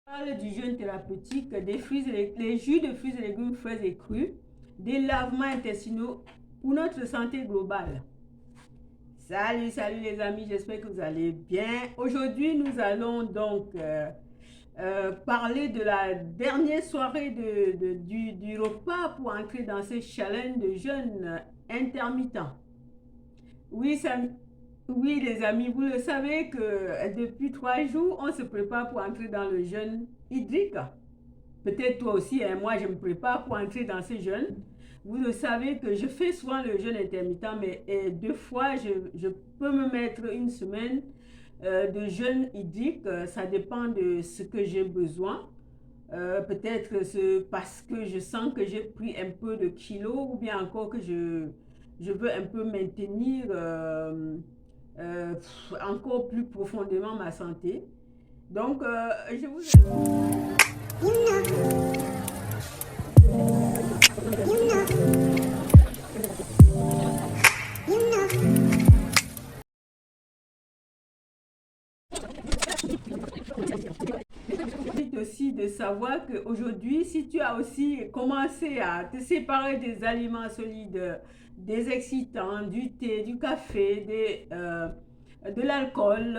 Parle du jeûne thérapeutique, des fruits les jus de fruits et légumes frais et crus, des lavements intestinaux pour notre santé globale. Salut les amis, j'espère que vous allez bien. Aujourd'hui, nous allons donc parler de la dernière soirée du repas pour entrer dans ce challenge de jeûne intermittent. Oui, ça, oui, les amis, vous le savez que depuis 3 jours, on se prépare pour entrer dans le jeûne hydrique. Peut-être toi aussi, hein, moi je me prépare pour entrer dans ce jeûne. Vous le savez que je fais souvent le jeûne intermittent, mais 2 fois, je peux me mettre une semaine de jeûne hydrique. Ça dépend de ce que j'ai besoin. Peut-être parce que je sens que j'ai pris un peu de kilos ou bien encore que je veux un peu maintenir encore plus profondément ma santé. Donc, je vous... aussi de savoir qu'aujourd'hui, si tu as aussi commencé à te séparer des aliments solides, des excitants, du thé, du café, de l'alcool,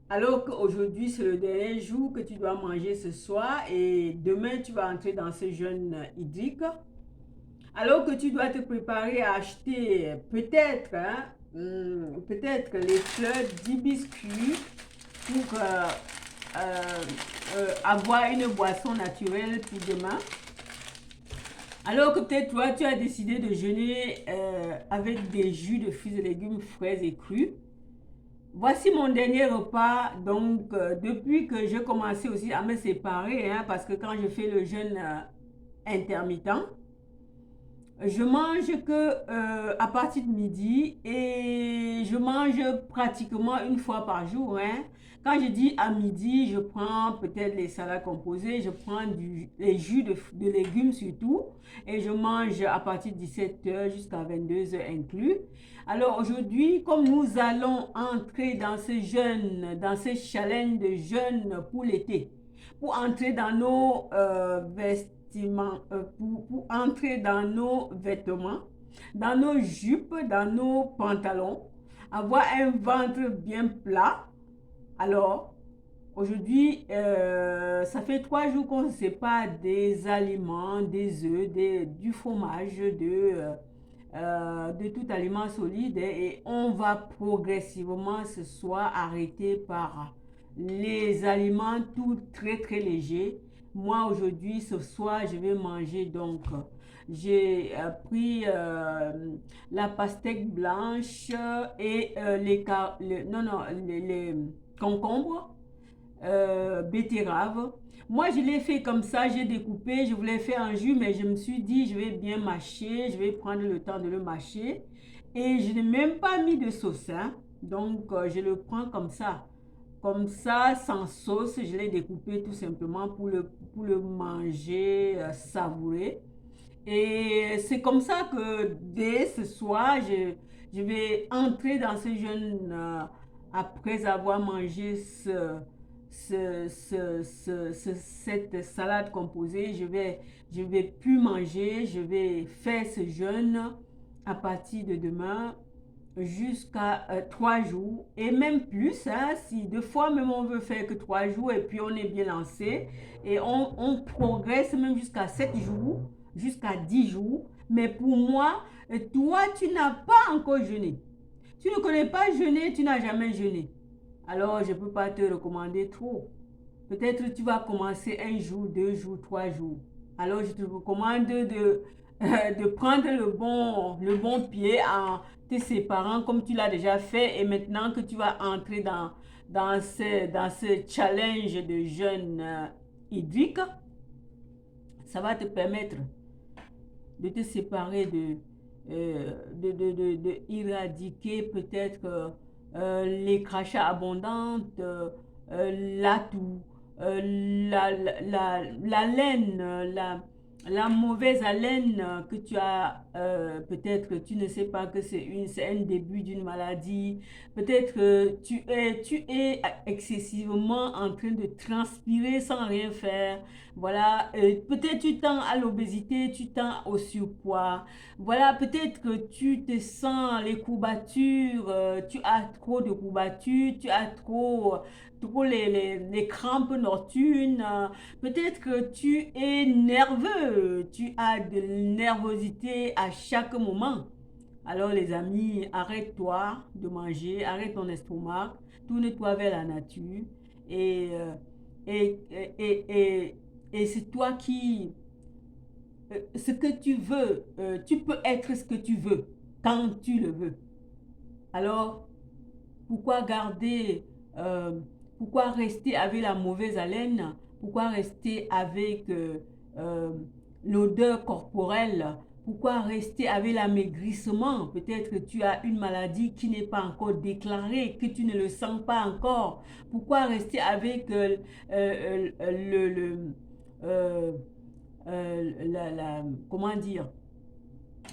alors qu'aujourd'hui, c'est le dernier jour que tu dois manger ce soir et demain, tu vas entrer dans ce jeûne hydrique, alors que tu dois te préparer à acheter peut-être peut-être les fleurs d'hibiscus pour avoir une boisson naturelle pour demain. Alors que peut-être toi, tu as décidé de jeûner avec des jus de fruits et légumes frais et crus. Voici mon dernier repas. Donc, depuis que j'ai commencé aussi à me séparer, parce que quand je fais le jeûne intermittent, je mange que à partir de midi et je mange pratiquement une fois par jour. Quand je dis à midi, je prends peut-être les salades composées, je prends les jus de légumes surtout et je mange à partir de 17h jusqu'à 22h inclus. Alors aujourd'hui, comme nous allons entrer dans ce jeûne, dans ce challenge de jeûne pour l'été, pour entrer dans nos vestiments, pour entrer dans nos vêtements, dans nos jupes, dans nos pantalons, avoir un ventre bien plat. Alors, aujourd'hui, ça fait 3 jours qu'on se sépare des aliments, des œufs, du fromage, de tout aliment solide et on va progressivement ce soir arrêter par les aliments tout très légers. Moi aujourd'hui, ce soir, je vais manger donc j'ai pris la pastèque blanche et les concombres, betterave. Moi, je l'ai fait comme ça, j'ai découpé, je voulais faire un jus, mais je me suis dit, je vais bien mâcher, je vais prendre le temps de le mâcher. Et je n'ai même pas mis de sauce, hein. Donc, je le prends comme ça, sans sauce. Je l'ai découpé tout simplement pour le manger savouré. Et c'est comme ça que dès ce soir, je vais entrer dans ce jeûne après avoir mangé cette salade composée. Je vais plus manger, je vais faire ce jeûne à partir de demain jusqu'à 3 jours et même plus, si deux fois même on veut faire que 3 jours et puis on est bien lancé et on progresse même jusqu'à 7 jours, jusqu'à 10 jours. Mais pour moi, toi, tu n'as pas encore jeûné. Tu ne connais pas jeûner, tu n'as jamais jeûné. Alors, je ne peux pas te recommander trop. Peut-être tu vas commencer 1 jour, 2 jours, 3 jours. Alors, je te recommande de prendre le bon pied en te séparant comme tu l'as déjà fait. Et maintenant que tu vas entrer dans ce challenge de jeûne hydrique, ça va te permettre de te séparer de éradiquer peut-être les crachats abondants, la toux, la laine, la mauvaise haleine que tu as, peut-être que tu ne sais pas que c'est un début d'une maladie. Peut-être que tu es excessivement en train de transpirer sans rien faire. Voilà, peut-être tu tends à l'obésité, tu tends au surpoids. Voilà, peut-être que tu te sens les courbatures, tu as trop de courbatures, tu as trop les crampes nocturnes. Peut-être que tu es nerveux, tu as de nervosité à chaque moment. Alors les amis, arrête-toi de manger, arrête ton estomac, tourne-toi vers la nature et, euh, et, et, et, et, et c'est toi qui, ce que tu veux, tu peux être ce que tu veux quand tu le veux. Alors pourquoi garder, euh, pourquoi rester avec la mauvaise haleine? Pourquoi rester avec euh, l'odeur corporelle? Pourquoi rester avec l'amaigrissement? Peut-être que tu as une maladie qui n'est pas encore déclarée, que tu ne le sens pas encore. Pourquoi rester avec le euh, comment dire,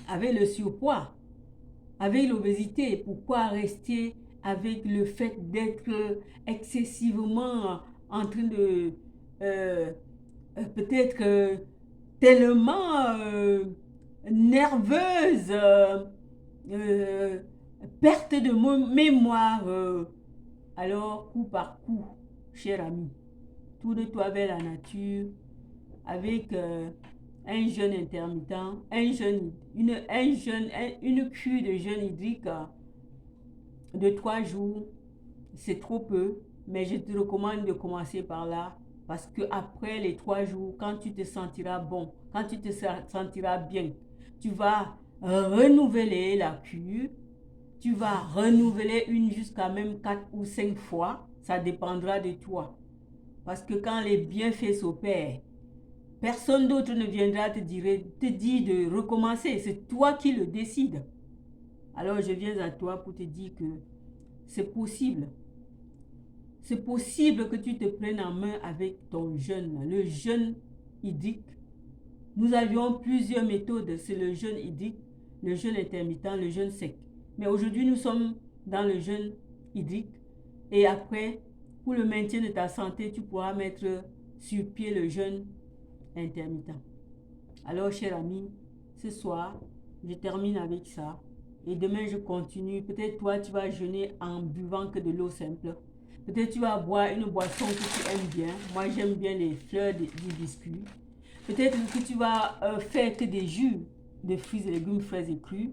avec le surpoids? Avec l'obésité, pourquoi rester avec le fait d'être excessivement en train de peut-être tellement nerveuse, euh, perte de mémoire. Alors, coup par coup, cher ami, tourne-toi vers la nature avec un jeûne intermittent, une cure de jeûne hydrique de 3 jours. C'est trop peu, mais je te recommande de commencer par là parce que après les 3 jours, quand tu te sentiras bon, quand tu te sentiras bien, tu vas renouveler la cure, tu vas renouveler une jusqu'à même 4 ou 5 fois, ça dépendra de toi. Parce que quand les bienfaits s'opèrent, personne d'autre ne viendra te dire de recommencer. C'est toi qui le décides. Alors je viens à toi pour te dire que c'est possible. C'est possible que tu te prennes en main avec ton jeûne. Le jeûne hydrique. Nous avions plusieurs méthodes. C'est le jeûne hydrique, le jeûne intermittent, le jeûne sec. Mais aujourd'hui, nous sommes dans le jeûne hydrique. Et après, pour le maintien de ta santé, tu pourras mettre sur pied le jeûne intermittent. Alors, cher ami, ce soir, je termine avec ça. Et demain, je continue. Peut-être toi, tu vas jeûner en buvant que de l'eau simple. Peut-être tu vas boire une boisson que tu aimes bien. Moi, j'aime bien les fleurs d'hibiscus. Peut-être que tu vas faire que des jus de fruits et légumes frais et crus.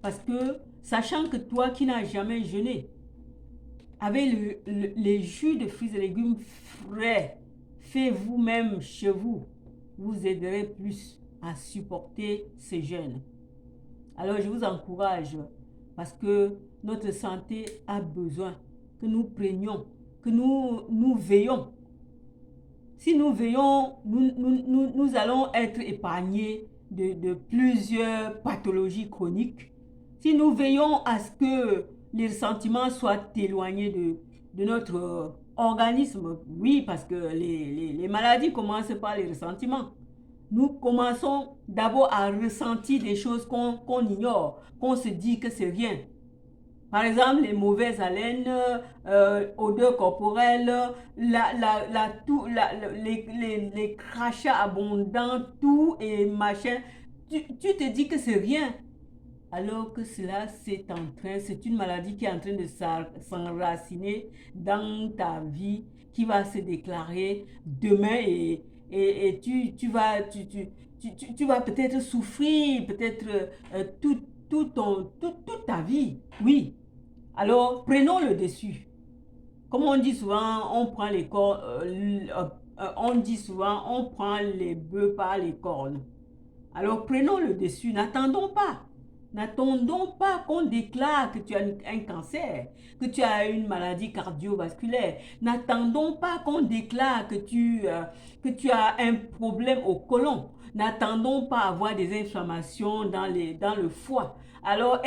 Parce que, sachant que toi qui n'as jamais jeûné, avec les jus de fruits et légumes frais, fait vous-même chez vous, vous aiderez plus à supporter ces jeûnes. Alors je vous encourage parce que notre santé a besoin que nous prenions, que nous veillons. Si nous veillons, nous allons être épargnés de plusieurs pathologies chroniques. Si nous veillons à ce que les sentiments soient éloignés de notre organisme, oui, parce que les maladies commencent par les ressentiments. Nous commençons d'abord à ressentir des choses qu'on ignore, qu'on se dit que c'est rien. Par exemple, les mauvaises haleines, odeurs corporelles, les crachats abondants, tout et machin. Tu te dis que c'est rien. Alors que cela, c'est une maladie qui est en train de s'enraciner dans ta vie, qui va se déclarer demain et tu vas peut-être souffrir, peut-être toute ta vie. Oui. Alors, prenons le dessus. Comme on dit souvent, on prend les cornes, on dit souvent, on prend les bœufs par les cornes. Alors, prenons le dessus. N'attendons pas. N'attendons pas qu'on déclare que tu as un cancer, que tu as une maladie cardiovasculaire. N'attendons pas qu'on déclare que tu as un problème au côlon. N'attendons pas avoir des inflammations dans le foie. Alors,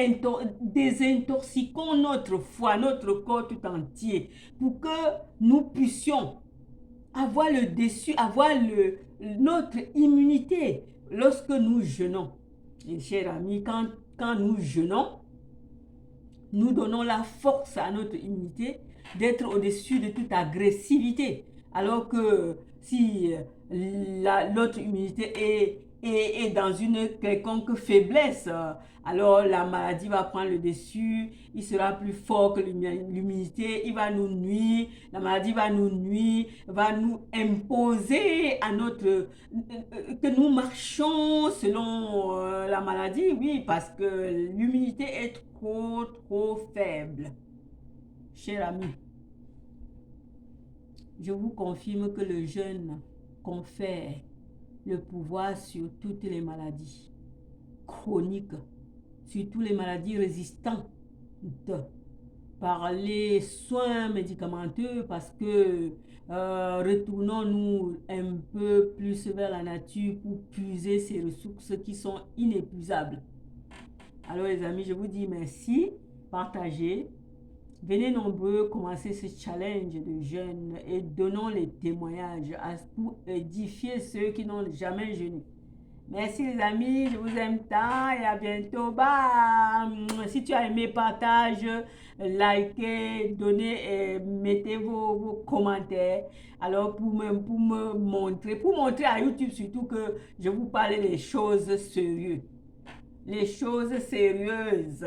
désintoxiquons notre foie, notre corps tout entier, pour que nous puissions avoir le dessus, avoir notre immunité. lorsque nous jeûnons, mes chers amis, quand nous jeûnons, nous donnons la force à notre immunité d'être au-dessus de toute agressivité. Alors que si notre immunité est dans une quelconque faiblesse, alors la maladie va prendre le dessus, il sera plus fort que l'immunité, il va nous nuire, la maladie va nous nuire, va nous imposer à notre... que nous marchons selon la maladie, oui, parce que l'immunité est trop faible. Cher ami, je vous confirme que le jeûne confère le pouvoir sur toutes les maladies chroniques, sur toutes les maladies résistantes, par les soins médicamenteux, parce que retournons-nous un peu plus vers la nature pour puiser ces ressources qui sont inépuisables. Alors les amis, je vous dis merci, partagez. Venez nombreux commencer ce challenge de jeûne et donnons les témoignages pour édifier ceux qui n'ont jamais jeûné. Merci les amis, je vous aime tant et à bientôt. Bye. Si tu as aimé, partage, likez, donnez et mettez vos commentaires. Alors pour me montrer à YouTube surtout que je vous parle des choses sérieuses. Les choses sérieuses.